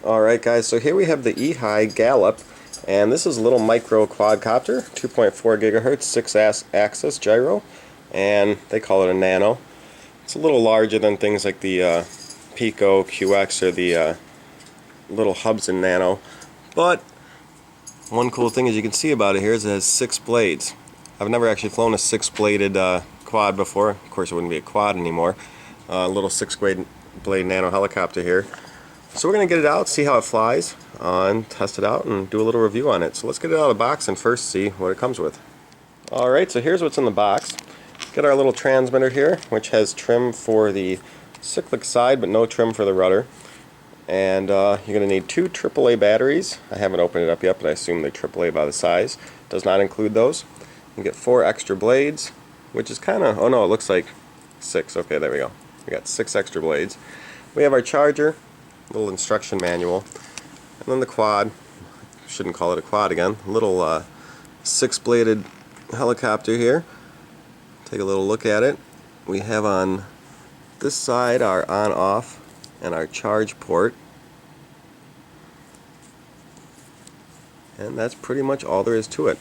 Alright guys, so here we have the Ei-Hi Gallop, and this is a little micro quadcopter, 2.4 gigahertz, 6-axis gyro, and they call it a nano. It's a little larger than things like the Pico, QX, or the little hubs in nano, but one cool thing as you can see about it here is it has 6 blades. I've never actually flown a 6-bladed quad before. Of course it wouldn't be a quad anymore. A little 6-blade nano helicopter here. So we're going to get it out, see how it flies, and test it out and do a little review on it. So let's get it out of the box and first see what it comes with. Alright, so here's what's in the box. Get our little transmitter here, which has trim for the cyclic side but no trim for the rudder. And you're going to need 2 AAA batteries. I haven't opened it up yet, but I assume they're AAA by the size. Does not include those. You get 4 extra blades, which is kind of, oh no, it looks like 6. Okay, there we go. We got 6 extra blades. We have our charger, little instruction manual, and then the quad. Shouldn't call it a quad again. Little 6-bladed helicopter here. Take a little look at it. We have on this side our on-off and our charge port, and that's pretty much all there is to it.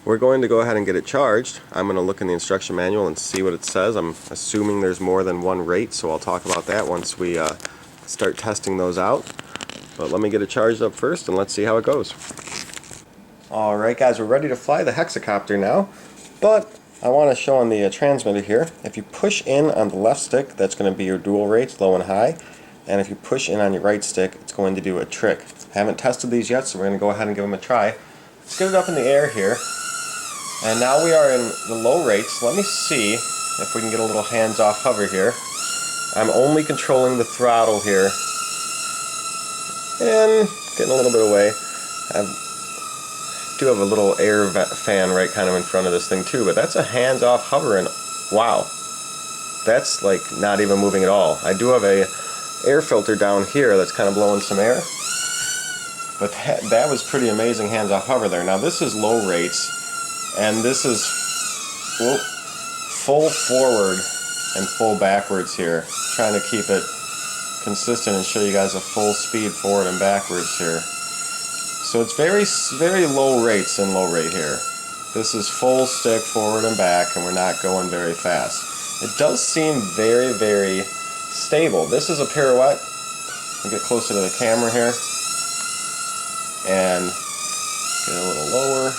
We're going to go ahead and get it charged. I'm going to look in the instruction manual and see what it says. I'm assuming there's more than one rate, so I'll talk about that once we start testing those out. But let me get it charged up first and let's see how it goes. Alright guys, we're ready to fly the hexacopter now, but I want to show on the transmitter here, if you push in on the left stick, that's going to be your dual rates, low and high, and if you push in on your right stick, it's going to do a trick. I haven't tested these yet, so we're going to go ahead and give them a try. Let's get it up in the air here, and now we are in the low rates. Let me see if we can get a little hands-off hover here. I'm only controlling the throttle here, and getting a little bit away. I do have a little air fan right kind of in front of this thing too, but that's a hands-off hover, and wow, that's like not even moving at all. I do have a air filter down here that's kind of blowing some air, but that was pretty amazing hands-off hover there. Now this is low rates, and this is full forward and full backwards here, trying to keep it consistent and show you guys a full speed forward and backwards here. So it's very low rates in low rate here. This is full stick forward and back, and we're not going very fast. It does seem very stable. This is a pirouette. I'll get closer to the camera here and get a little lower.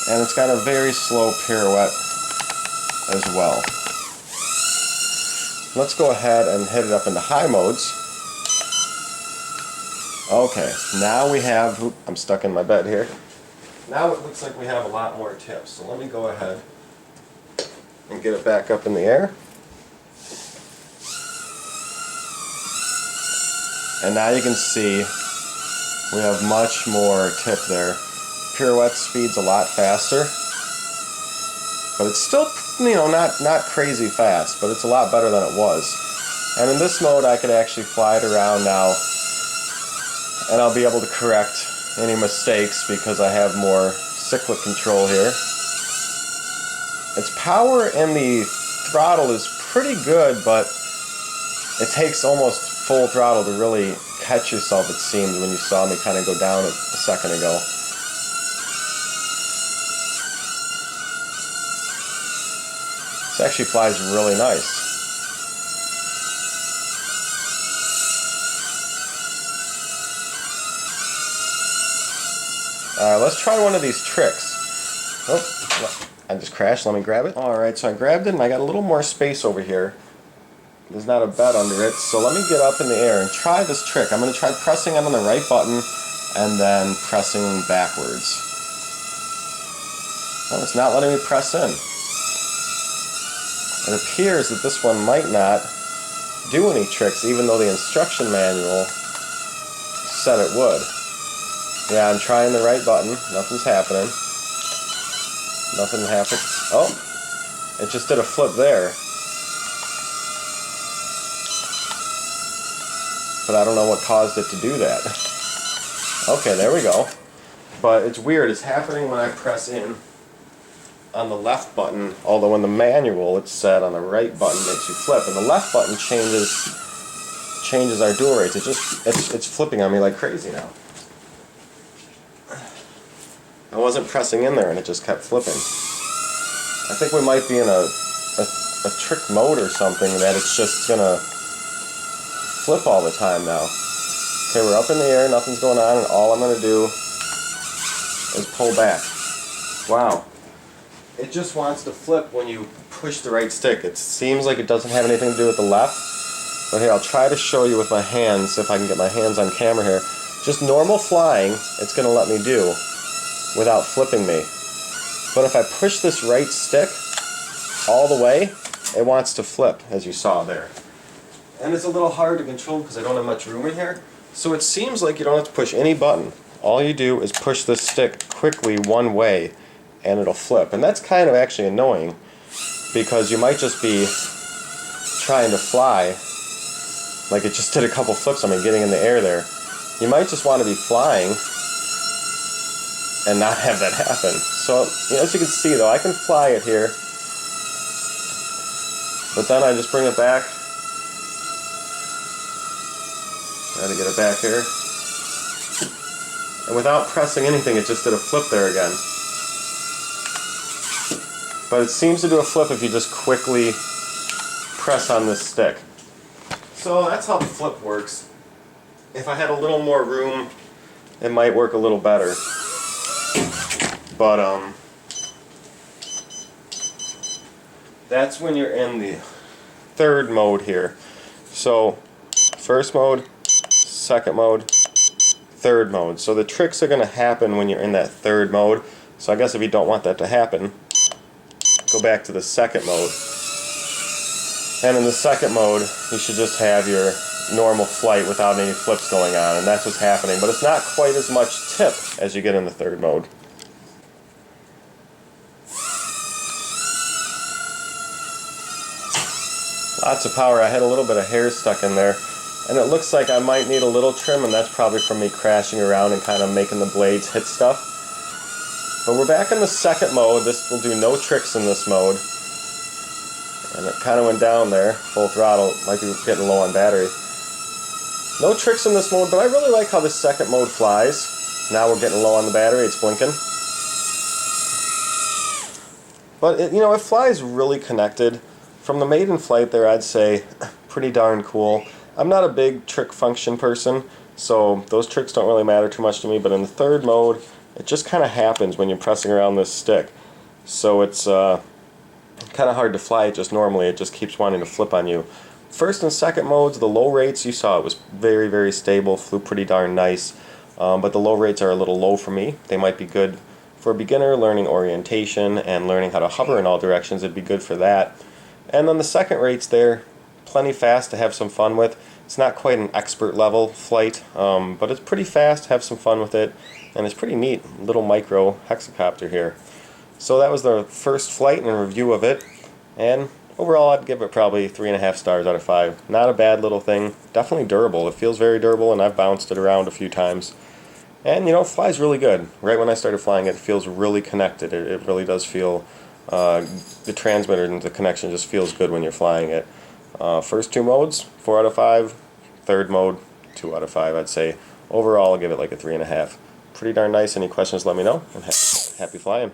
And it's got a very slow pirouette as well. Let's go ahead and hit it up into high modes. Okay, now we have, I'm stuck in my bed here. Now it looks like we have a lot more tips. So let me go ahead and get it back up in the air. And now you can see we have much more tip there. Pirouette speed's a lot faster, but it's still, you know, not crazy fast, but it's a lot better than it was. And in this mode I could actually fly it around now, and I'll be able to correct any mistakes because I have more cyclic control here. Its power in the throttle is pretty good, but it takes almost full throttle to really catch yourself, it seemed, when you saw me kind of go down a second ago. This actually flies really nice. Let's try one of these tricks. Oh, I just crashed. Let me grab it. Alright, so I grabbed it and I got a little more space over here. There's not a bed under it, so let me get up in the air and try this trick. I'm going to try pressing on the right button and then pressing backwards. Oh, it's not letting me press in. It appears that this one might not do any tricks, even though the instruction manual said it would. Yeah, I'm trying the right button. Nothing's happening. Nothing happened. Oh, it just did a flip there. But I don't know what caused it to do that. Okay, there we go. But it's weird. It's happening when I press in on the left button, although in the manual it's set on the right button makes you flip, and the left button changes changes our dual rates. It's flipping on me like crazy now. I wasn't pressing in there and it just kept flipping. I think we might be in a trick mode or something that it's just gonna flip all the time now. Okay, we're up in the air, nothing's going on, and all I'm gonna do is pull back. Wow. It just wants to flip when you push the right stick. It seems like it doesn't have anything to do with the left. But here, I'll try to show you with my hands, if I can get my hands on camera here. Just normal flying, it's going to let me do without flipping me. But if I push this right stick all the way, it wants to flip, as you saw there. And it's a little hard to control because I don't have much room in here. So it seems like you don't have to push any button. All you do is push this stick quickly one way, and it'll flip. And that's kind of actually annoying, because you might just be trying to fly, like it just did a couple flips on me getting in the air there. You might just want to be flying and not have that happen. So, as you can see though, I can fly it here, but then I just bring it back. Try to get it back here. And without pressing anything, it just did a flip there again. But it seems to do a flip if you just quickly press on this stick. So that's how the flip works. If I had a little more room, it might work a little better. But that's when you're in the third mode here. So first mode, second mode, third mode. So the tricks are going to happen when you're in that third mode. So I guess if you don't want that to happen, go back to the second mode. And in the second mode, you should just have your normal flight without any flips going on, and that's what's happening. But it's not quite as much tip as you get in the third mode. Lots of power. I had a little bit of hair stuck in there, and it looks like I might need a little trim, and that's probably from me crashing around and kind of making the blades hit stuff. But we're back in the second mode. This will do no tricks in this mode. And it kind of went down there, full throttle, might be getting low on battery. No tricks in this mode, but I really like how this second mode flies. Now we're getting low on the battery, it's blinking. But it flies really connected. From the maiden flight there, I'd say pretty darn cool. I'm not a big trick function person, so those tricks don't really matter too much to me, but in the third mode, it just kind of happens when you're pressing around this stick. So it's kind of hard to fly it just normally. It just keeps wanting to flip on you. First and second modes, the low rates, you saw it was very, very stable, flew pretty darn nice. But the low rates are a little low for me. They might be good for a beginner learning orientation and learning how to hover in all directions. It'd be good for that. And then the second rates there, plenty fast to have some fun with. It's not quite an expert level flight, but it's pretty fast, have some fun with it, and it's pretty neat. Little micro hexacopter here. So that was the first flight and a review of it, and overall I'd give it probably 3.5 stars out of 5. Not a bad little thing, definitely durable. It feels very durable, and I've bounced it around a few times. And it flies really good. Right when I started flying it, it feels really connected. It really does feel, the transmitter and the connection just feels good when you're flying it. First two modes, 4 out of 5. Third mode, 2 out of 5, I'd say. Overall, I'll give it like a 3.5. Pretty darn nice. Any questions, let me know. And happy flying.